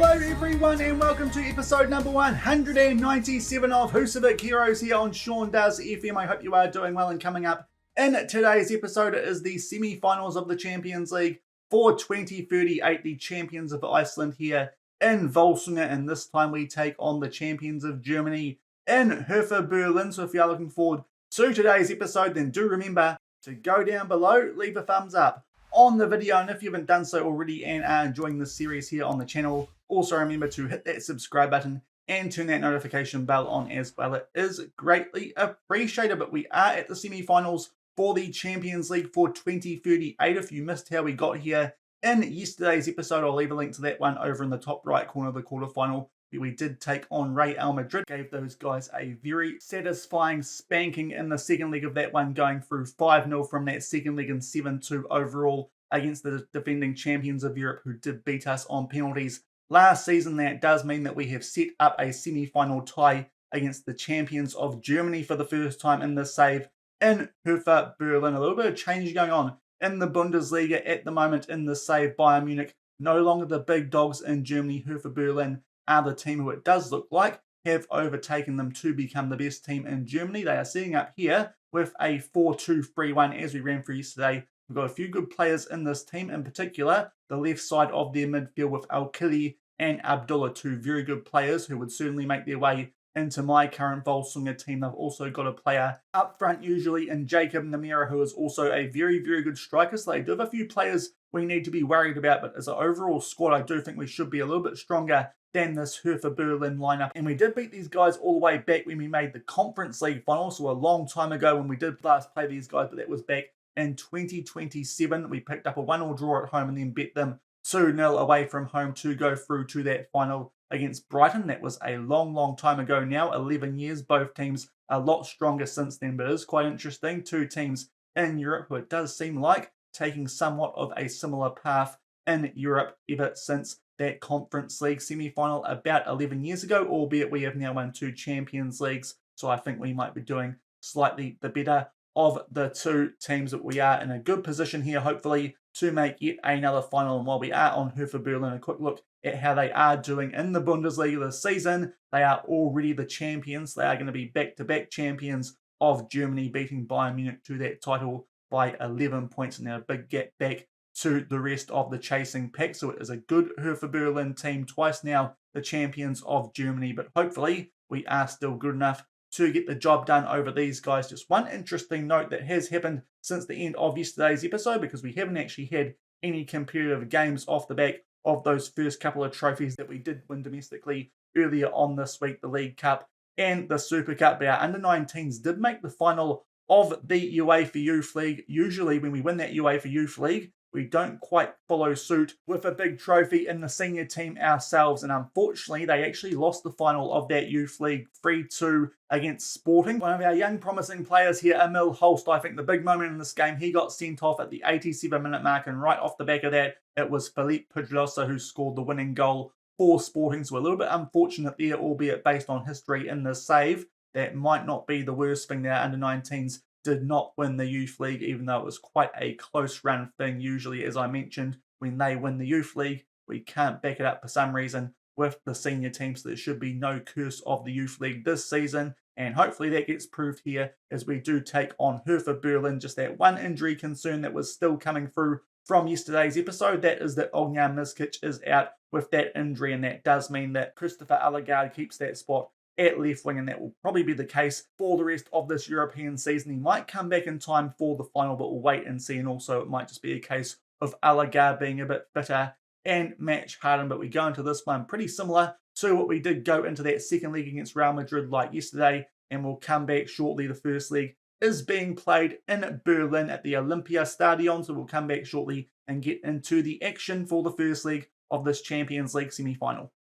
Hello everyone and welcome to episode number 197 of Husavik Heroes here on Shaun Does FM. I hope you are doing well, and coming up in today's episode is the semi-finals of the Champions League for 2038, the champions of Iceland here in Volsungur, and this time we take on the champions of Germany in Hertha Berlin. So if you are looking forward to today's episode, then do remember to go down below, leave a thumbs up on the video, and if you haven't done so already and are enjoying this series here on the channel, also remember to hit that subscribe button and turn that notification bell on as well. It is greatly appreciated. But we are at the semi-finals for the Champions League for 2038. If you missed how we got here in yesterday's episode, I'll leave a link to that one over in the top right corner of the quarterfinal. We did take on Real Madrid, gave those guys a very satisfying spanking in the second leg of that one, going through 5-0 from that second leg and 7-2 overall against the defending champions of Europe, who did beat us on penalties last season. That does mean that we have set up a semi-final tie against the champions of Germany for the first time in this save in Hertha Berlin. A little bit of change going on in the Bundesliga at the moment in the save. Bayern Munich no longer the big dogs in Germany. Hertha Berlin are the team who, it does look like, have overtaken them to become the best team in Germany. They are sitting up here with a 4-2-3-1 as we ran through yesterday. We've got a few good players in this team, in particular the left side of their midfield with Al-Kili and Abdullah, two very good players who would certainly make their way into my current Volsungur team. They've also got a player up front usually in Jacob Namira, who is also a very, very good striker. So they do have a few players we need to be worried about, but as an overall squad, I do think we should be a little bit stronger than this Hertha Berlin lineup. And we did beat these guys all the way back when we made the Conference League final, so a long time ago when we did last play these guys, but that was back in 2027. We picked up a 1-1 draw at home and then bet them 2-0 away from home to go through to that final against Brighton. That was a long, long time ago now, 11 years. Both teams a lot stronger since then, but it is quite interesting. Two teams in Europe who it does seem like taking somewhat of a similar path in Europe ever since that Conference League semi-final about 11 years ago, albeit we have now won 2 Champions Leagues, so I think we might be doing slightly the better of the two teams. But we are in a good position here, hopefully, to make yet another final. And while we are on Hertha Berlin, a quick look at how they are doing in the Bundesliga this season. They are already the champions. They are going to be back-to-back champions of Germany, beating Bayern Munich to that title by 11 points. Now a big gap back to the rest of the chasing pack. So it is a good Hertha Berlin team, twice now the champions of Germany, but hopefully we are still good enough to get the job done over these guys. Just one interesting note that has happened since the end of yesterday's episode, because we haven't actually had any competitive games off the back of those first couple of trophies that we did win domestically earlier on this week, the League Cup and the Super Cup. But our under-19s did make the final of the UEFA Youth League. Usually when we win that UEFA Youth League, we don't quite follow suit with a big trophy in the senior team ourselves. And unfortunately, they actually lost the final of that Youth League 3-2 against Sporting. One of our young promising players here, Emil Holst, I think the big moment in this game, he got sent off at the 87-minute mark. And right off the back of that, it was Felipe Pedrosa who scored the winning goal for Sporting. So a little bit unfortunate there, albeit based on history in the save. That might not be the worst thing there. Under-19s did not win the Youth League, even though it was quite a close run thing. Usually, as I mentioned, when they win the Youth League, we can't back it up for some reason with the senior team, so there should be no curse of the Youth League this season, and hopefully that gets proved here as we do take on Hertha Berlin. Just that one injury concern that was still coming through from yesterday's episode, that is that Ognjan Miskic is out with that injury, and that does mean that Christopher Allegard keeps that spot at left wing, and that will probably be the case for the rest of this European season. He might come back in time for the final, but we'll wait and see. And also it might just be a case of Allegard being a bit fitter and match hardened. But we go into this one pretty similar to what we did go into that second leg against Real Madrid like yesterday, and we'll come back shortly. The first leg is being played in Berlin at the Olympia Stadion, so we'll come back shortly and get into the action for the first leg of this Champions League semi-final.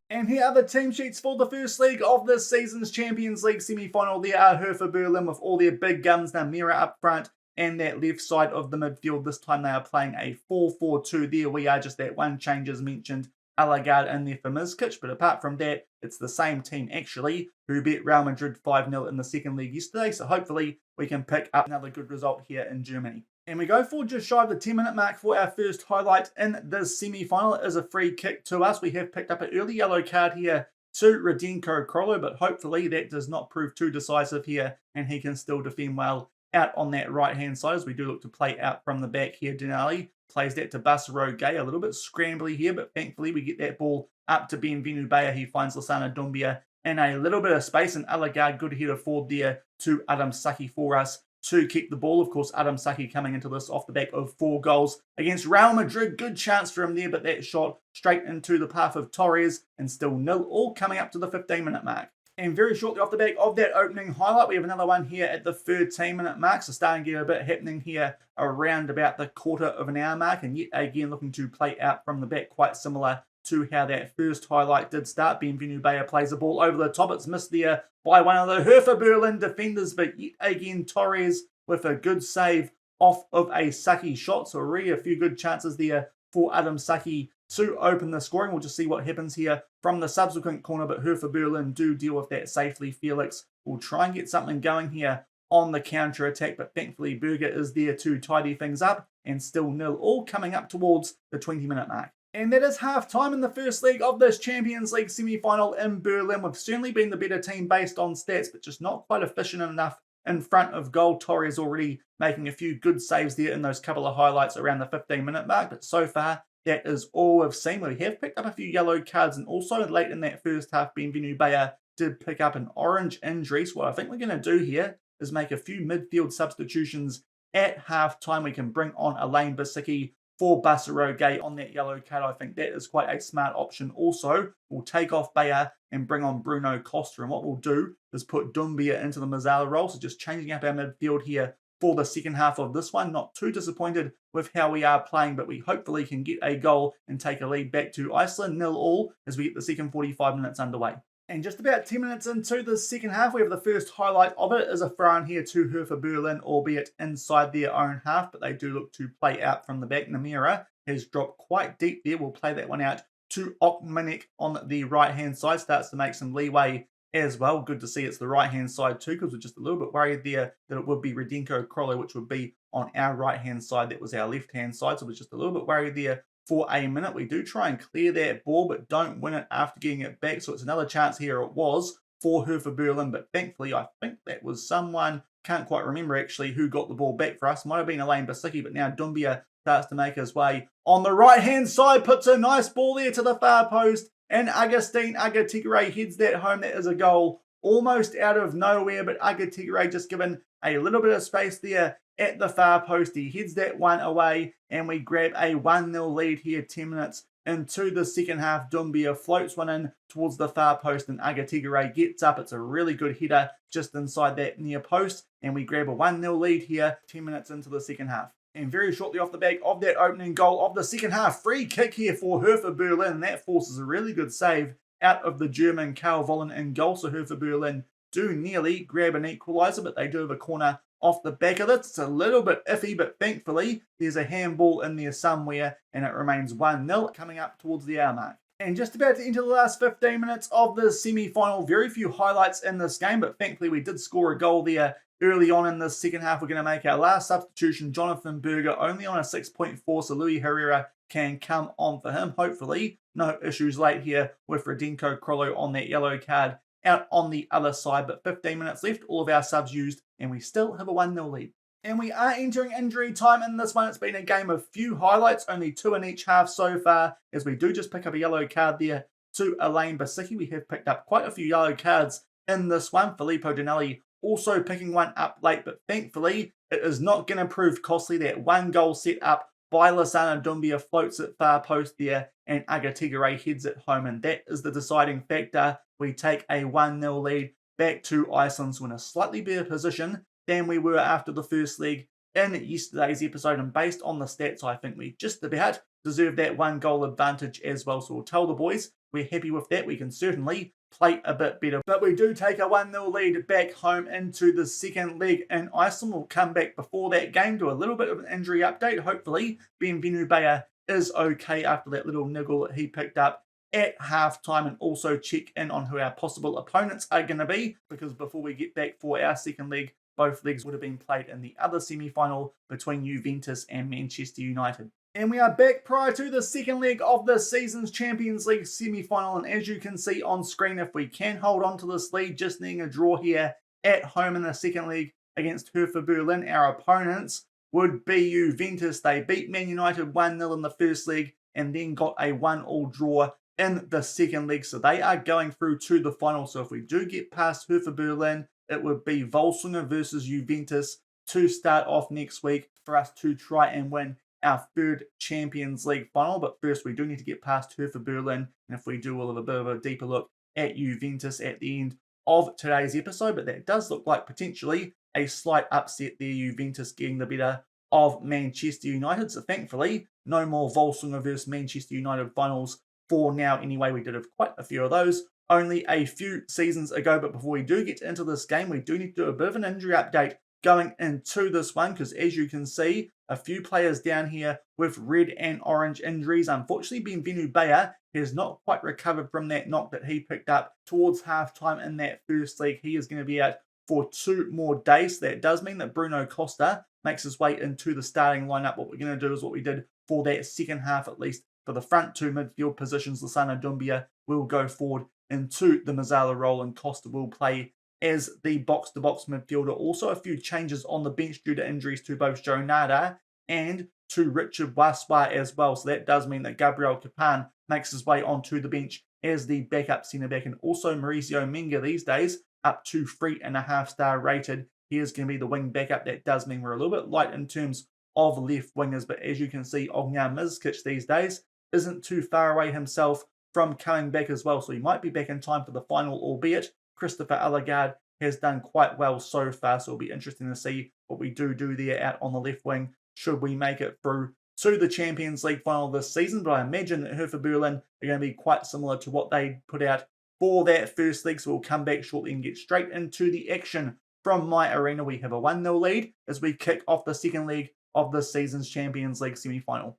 And here are the team sheets for the first leg of this season's Champions League semi-final. There are Hertha Berlin with all their big guns, Namira up front, and that left side of the midfield. This time they are playing a 4-4-2. There we are, just that one change as mentioned. Allegard in there for Miskic, but apart from that, it's the same team actually who beat Real Madrid 5-0 in the second leg yesterday, so hopefully we can pick up another good result here in Germany. And we go for just shy of the 10-minute mark for our first highlight in this semi-final. It is a free kick to us. We have picked up an early yellow card here to Radenko Krolo, but hopefully that does not prove too decisive here and he can still defend well out on that right-hand side as we do look to play out from the back here. Denali plays that to Basaro Gay, a little bit scrambly here, but thankfully we get that ball up to Bienvenu Baya. He finds Lasana Doumbia in a little bit of space, and Alagard, good header forward there to Adam Saki for us to keep the ball. Of course, Adam Saki coming into this off the back of 4 goals against Real Madrid. Good chance for him there, but that shot straight into the path of Torres, and still 0-all coming up to the 15-minute mark. And very shortly off the back of that opening highlight, we have another one here at the 13-minute mark. So starting to get a bit happening here around about the quarter of an hour mark, and yet again looking to play out from the back, quite similar to how that first highlight did start. Bienvenu Baya plays the ball over the top. It's missed there by one of the Hertha Berlin defenders, but yet again Torres with a good save off of a Saki shot. So really a few good chances there for Adam Saki to open the scoring. We'll just see what happens here from the subsequent corner, but Hertha Berlin do deal with that safely. Felix will try and get something going here on the counter-attack, but thankfully Berger is there to tidy things up, and still 0-all coming up towards the 20-minute mark. And that is half-time in the first leg of this Champions League semi-final in Berlin. We've certainly been the better team based on stats, but just not quite efficient enough in front of goal. Torres already making a few good saves there in those couple of highlights around the 15-minute mark, but so far that is all we've seen. We have picked up a few yellow cards, and also late in that first half, Bienvenu Baya did pick up an orange injury. So what I think we're going to do here is make a few midfield substitutions at half-time. We can bring on Alain Basicki for Basaro Gay on that yellow card. I think that is quite a smart option. Also, we'll take off Baya and bring on Bruno Costa. And what we'll do is put Doumbia into the Mazzala role. So just changing up our midfield here for the second half of this one. Not too disappointed with how we are playing, but we hopefully can get a goal and take a lead back to Iceland. 0-all as we get the second 45 minutes underway. And just about 10 minutes into the second half, we have the first highlight of it as a throw in here to Hertha Berlin, albeit inside their own half, but they do look to play out from the back. Namira has dropped quite deep there. We'll play that one out to Okmanek on the right-hand side. Starts to make some leeway as well. Good to see it's the right-hand side too, because we're just a little bit worried there that it would be Radenko Krolo, which would be on our right-hand side. That was our left-hand side, so we're just a little bit worried there for a minute. We do try and clear that ball, but don't win it after getting it back. So it's another chance here. It was for Hertha Berlin, but thankfully I think that was someone, can't quite remember actually, who got the ball back for us. Might have been Alain Basicki, but now Doumbia starts to make his way on the right-hand side, puts a nice ball there to the far post, and Agustin Agatigre heads that home. That is a goal almost out of nowhere, but Agatigre just given a little bit of space there at the far post. He heads that one away, and we grab a 1-0 lead here 10 minutes into the second half. Doumbia floats one in towards the far post, and Agatigre gets up. It's a really good header just inside that near post, and we grab a 1-0 lead here 10 minutes into the second half. And very shortly off the back of that opening goal of the second half, free kick here for Hertha Berlin, and that forces a really good save out of the German Karl Vollen in goal. So Hertha Berlin do nearly grab an equaliser, but they do have a corner off the back of it. It's a little bit iffy, but thankfully there's a handball in there somewhere, and it remains 1-0 coming up towards the hour mark. And just about to enter the last 15 minutes of the semi-final. Very few highlights in this game, but thankfully we did score a goal there early on in the second half. We're going to make our last substitution, Jonathan Berger, only on a 6.4, so Louis Herrera can come on for him. Hopefully no issues late here with Radenko Krolo on that yellow card out on the other side, but 15 minutes left, all of our subs used, and we still have a 1-0 lead. And we are entering injury time in this one. It's been a game of few highlights, only 2 in each half so far, as we do just pick up a yellow card there to Alain Basicki. We have picked up quite a few yellow cards in this one. Filippo Dinelli also picking one up late, but thankfully it is not going to prove costly. That 1 goal set up by Lasana Doumbia floats at far post there, and Agatigre heads it home, and that is the deciding factor. We take a 1-0 lead back to Iceland, so in a slightly better position than we were after the first leg in yesterday's episode, and based on the stats, I think we just about deserve that 1 goal advantage as well. So we'll tell the boys we're happy with that. We can certainly play a bit better, but we do take a 1-0 lead back home into the second leg in Iceland. We'll come back before that game, do a little bit of an injury update. Hopefully Bienvenu Baya is okay after that little niggle that he picked up at halftime, and also check in on who our possible opponents are going to be, because before we get back for our second leg both legs would have been played in the other semi-final between Juventus and Manchester United. And we are back prior to the second leg of the season's Champions League semi-final. And as you can see on screen, if we can hold on to this lead, just needing a draw here at home in the second leg against Hertha Berlin, our opponents would be Juventus. They beat Man United 1-0 in the first leg and then got a 1-1 draw in the second leg. So they are going through to the final. So if we do get past Hertha Berlin, it would be Volsungur versus Juventus to start off next week for us to try and win our third Champions League final. But first, we do need to get past Hertha Berlin. And if we do, we'll have a bit of a deeper look at Juventus at the end of today's episode. But that does look like potentially a slight upset there, Juventus getting the better of Manchester United. So thankfully, no more Volsungur versus Manchester United finals for now. Anyway, we did have quite a few of those only a few seasons ago. But before we do get into this game, we do need to do a bit of an injury update going into this one, because as you can see, a few players down here with red and orange injuries. Unfortunately, Benvenu Bayer has not quite recovered from that knock that he picked up towards halftime in that first leg. He is going to be out for 2 more days. So that does mean that Bruno Costa makes his way into the starting lineup. What we're going to do is what we did for that second half, at least for the front 2 midfield positions. Lasana Doumbia will go forward into the Mazzala role, and Costa will play as the box-to-box midfielder. Also, a few changes on the bench due to injuries to both Joe Nada and to Richard Waswa as well. So that does mean that Gabriel Capan makes his way onto the bench as the backup centre-back. And also Mauricio Menga these days, up to 3.5-star rated. He is going to be the wing backup. That does mean we're a little bit light in terms of left wingers. But as you can see, Ognjan Mizkic these days isn't too far away himself from coming back as well. So he might be back in time for the final, albeit Christopher Allegard has done quite well so far. So it'll be interesting to see what we do there out on the left wing should we make it through to the Champions League final this season. But I imagine that Hertha Berlin are going to be quite similar to what they put out for that first leg. So we'll come back shortly and get straight into the action from my arena. We have a 1-0 lead as we kick off the second leg of this season's Champions League semi-final.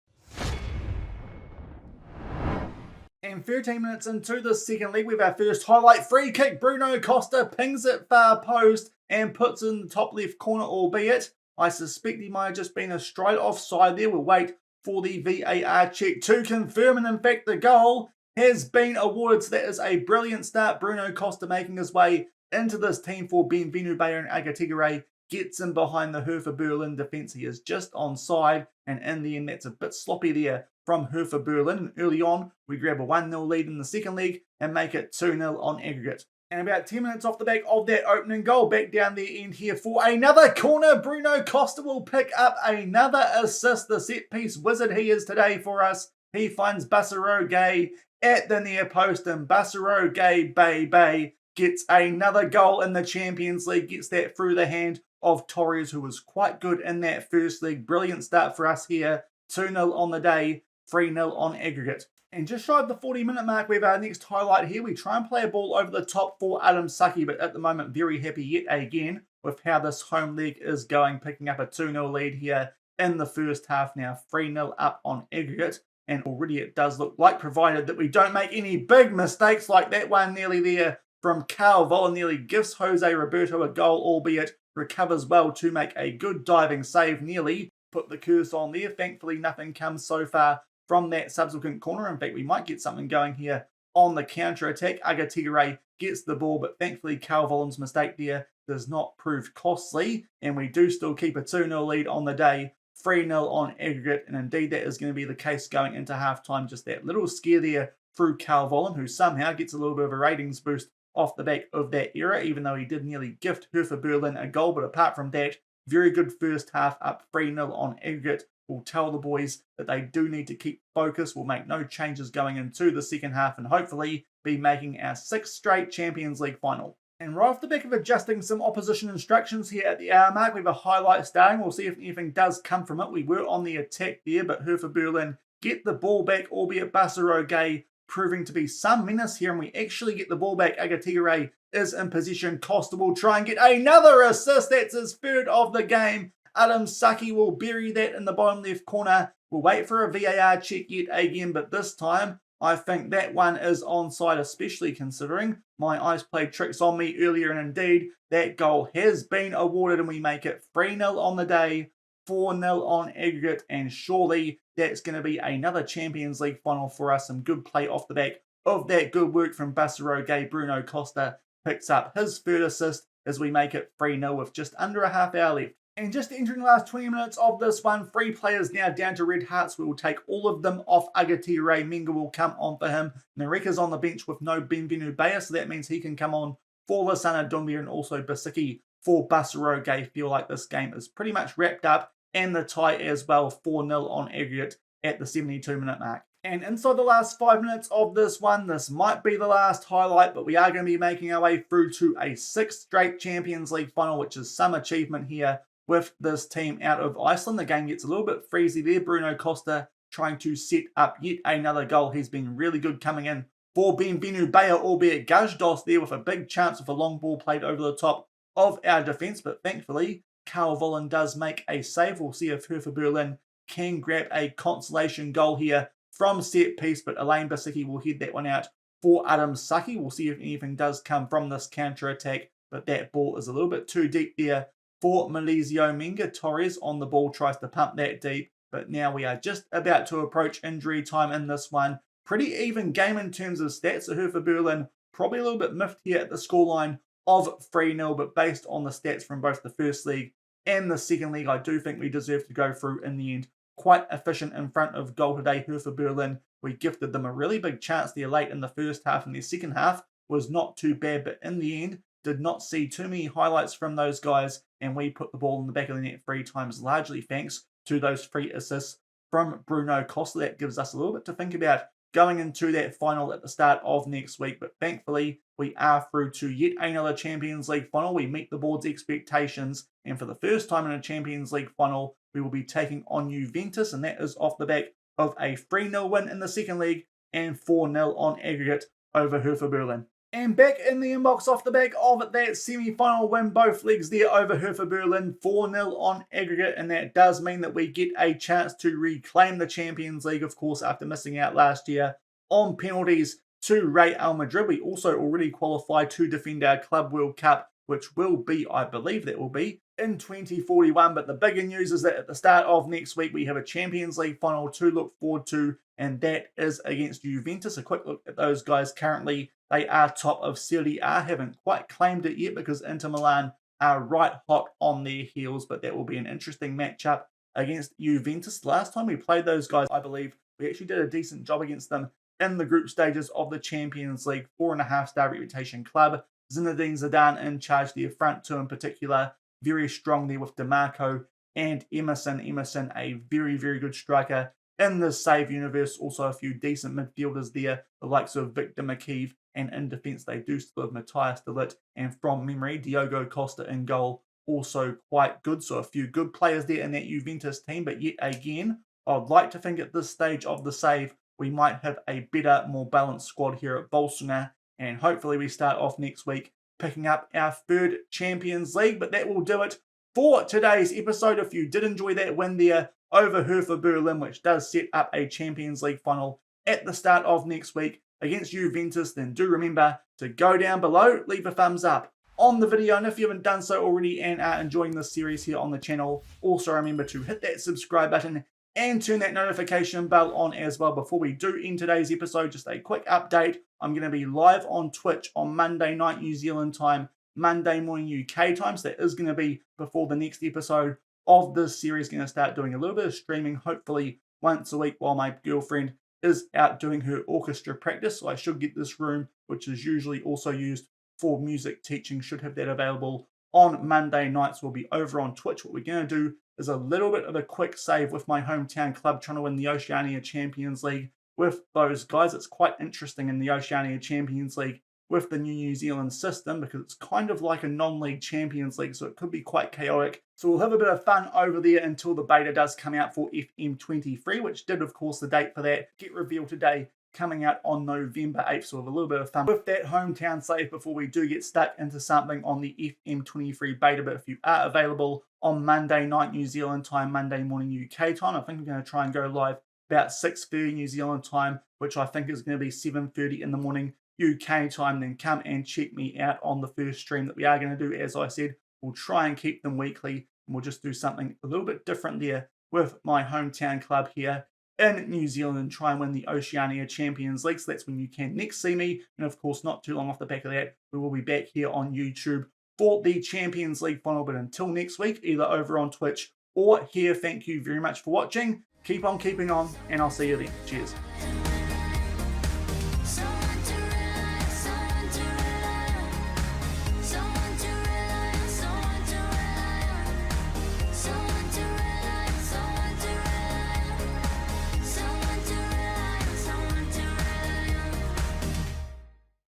And 13 minutes into the second leg, we have our first highlight. Free kick, Bruno Costa pings it far post and puts in the top left corner, albeit I suspect he might have just been a straight offside there. We'll wait for the VAR check to confirm, and in fact the goal has been awarded. So that is a brilliant start. Bruno Costa making his way into this team for Benvenu Bayer, and Agatigere gets in behind the Hertha Berlin defence. He is just onside, and in the end that's a bit sloppy there from Hertha Berlin. And early on, we grab a 1-0 lead in the second leg and make it 2-0 on aggregate. And about 10 minutes off the back of that opening goal, back down the end here for another corner. Bruno Costa will pick up another assist. The set-piece wizard he is today for us. He finds Bassero Gay at the near post, and Bassero Gay Bay gets another goal in the Champions League. Gets that through the hand of Torres, who was quite good in that first leg. Brilliant start for us here. 2-0 on the day, 3-0 on aggregate. And just shy of the 40-minute mark, we have our next highlight here. We try and play a ball over the top for Adam Saki, but at the moment, very happy yet again with how this home leg is going, picking up a 2-0 lead here in the first half now, 3-0 up on aggregate. And already it does look like, provided that we don't make any big mistakes like that one nearly there from Carl Voller, nearly gives Jose Roberto a goal, albeit recovers well to make a good diving save, nearly put the curse on there. Thankfully, nothing comes so far from that subsequent corner. In fact, we might get something going here on the counter-attack. Agatigere gets the ball, but thankfully Carl Vollen's mistake there does not prove costly, and we do still keep a 2-0 lead on the day, 3-0 on aggregate, and indeed that is going to be the case going into halftime. Just that little scare there through Carl Vollen, who somehow gets a little bit of a ratings boost off the back of that error, even though he did nearly gift Hertha Berlin a goal. But apart from that, very good first half, up 3-0 on aggregate. We'll tell the boys that they do need to keep focus. We'll make no changes going into the second half and hopefully be making our 6th straight Champions League final. And right off the back of adjusting some opposition instructions here at the hour mark, we have a highlight starting. We'll see if anything does come from it. We were on the attack there, but Hertha Berlin get the ball back, albeit Bassero Gay proving to be some menace here, and we actually get the ball back. Agatigere is in possession. Costa will try and get another assist. That's his third of the game. Adam Saki will bury that in the bottom left corner. We'll wait for a VAR check yet again, but this time I think that one is onside, especially considering my eyes played tricks on me earlier, and indeed that goal has been awarded, and we make it 3-0 on the day, 4-0 on aggregate, and surely that's going to be another Champions League final for us. Some good play off the back of that good work from Bundesliga. Bruno Costa picks up his third assist as we make it 3-0 with just under a half hour left. And just entering the last 20 minutes of this one, 3 players now down to red hearts. We will take all of them off Agatire. Menga will come on for him. Nareka's on the bench with no Benvenu Bayer, so that means he can come on for Lasana Dumbia and also Basicki for Bundesliga. Feel like this game is pretty much wrapped up, and the tie as well, 4-0 on aggregate at the 72-minute mark. And inside the last 5 minutes of this one, this might be the last highlight, but we are going to be making our way through to a 6th straight Champions League final, which is some achievement here with this team out of Iceland. The game gets a little bit freezy there. Bruno Costa trying to set up yet another goal. He's been really good coming in for Benvenu Bayer, albeit Gajdos there with a big chance with a long ball played over the top of our defence. But thankfully, Carl Vollen does make a save. We'll see if Hertha Berlin can grab a consolation goal here from set piece, but Elaine Basicki will head that one out for Adam Saki. We'll see if anything does come from this counter-attack, but that ball is a little bit too deep there for Malizio Menga. Torres on the ball tries to pump that deep, but now we are just about to approach injury time in this one. Pretty even game in terms of stats. So Hertha Berlin probably a little bit miffed here at the scoreline of 3-0, but based on the stats from both the first league and the second league, I do think we deserve to go through in the end. Quite efficient in front of goal today, Hertha Berlin. We gifted them a really big chance there late in the first half, and their second half was not too bad, but in the end, did not see too many highlights from those guys, and we put the ball in the back of the net 3 times, largely thanks to those 3 assists from Bruno Costa. That gives us a little bit to think about going into that final at the start of next week, but thankfully we are through to yet another Champions League final. We meet the board's expectations, and for the first time in a Champions League final, we will be taking on Juventus, and that is off the back of a 3-0 win in the second league and 4-0 on aggregate over Hertha Berlin. And back in the inbox off the back of that semi-final win, both legs there over Hertha Berlin, 4-0 on aggregate, and that does mean that we get a chance to reclaim the Champions League, of course, after missing out last year on penalties to Real Madrid. We also already qualified to defend our Club World Cup, which will be, I believe that will be, in 2041. But the bigger news is that at the start of next week, we have a Champions League final to look forward to, and that is against Juventus. A quick look at those guys currently. They are top of Serie A, haven't quite claimed it yet because Inter Milan are right hot on their heels, but that will be an interesting matchup against Juventus. Last time we played those guys, I believe we actually did a decent job against them in the group stages of the Champions League. 4.5-star reputation club. Zinedine Zidane in charge there, front two in particular. Very strong there with DeMarco and Emerson. Emerson, a very, very good striker in the save universe. Also a few decent midfielders there, the likes of Victor McKeeve. And in defence, they do still have Matthias de Ligt. And from memory, Diogo Costa in goal, also quite good. So a few good players there in that Juventus team. But yet again, I'd like to think at this stage of the save, we might have a better, more balanced squad here at Volsungur. And hopefully we start off next week picking up our 3rd Champions League. But that will do it for today's episode. If you did enjoy that win there over Hertha Berlin, which does set up a Champions League final at the start of next week against Juventus, then do remember to go down below, leave a thumbs up on the video, and if you haven't done so already and are enjoying this series here on the channel, also remember to hit that subscribe button and turn that notification bell on as well. Before we do end today's episode, just a quick update. I'm going to be live on Twitch on Monday night New Zealand time, Monday morning UK time, so that is going to be before the next episode of this series. Going to start doing a little bit of streaming, hopefully once a week, while my girlfriend is out doing her orchestra practice. So I should get this room, which is usually also used for music teaching, should have that available on Monday nights. We'll be over on Twitch. What we're going to do is a little bit of a quick save with my hometown club trying to win the Oceania Champions League with those guys. It's quite interesting in the Oceania Champions League with the New Zealand system because it's kind of like a non-league Champions League, so it could be quite chaotic. So we'll have a bit of fun over there until the beta does come out for FM23, which did, of course, the date for that get revealed today, coming out on November 8th. So we'll have a little bit of fun with that hometown save before we do get stuck into something on the FM23 beta. But if you are available on Monday night New Zealand time, Monday morning UK time, I think I'm going to try and go live about 6:30 New Zealand time, which I think is going to be 7:30 in the morning UK time. Then come and check me out on the first stream that we are going to do. As I said, we'll try and keep them weekly, and we'll just do something a little bit different there with my hometown club here in New Zealand and try and win the Oceania Champions League. So that's when you can next see me. And of course, not too long off the back of that, we will be back here on YouTube for the Champions League final. But until next week, either over on Twitch or here, thank you very much for watching. Keep on keeping on, and I'll see you then. Cheers.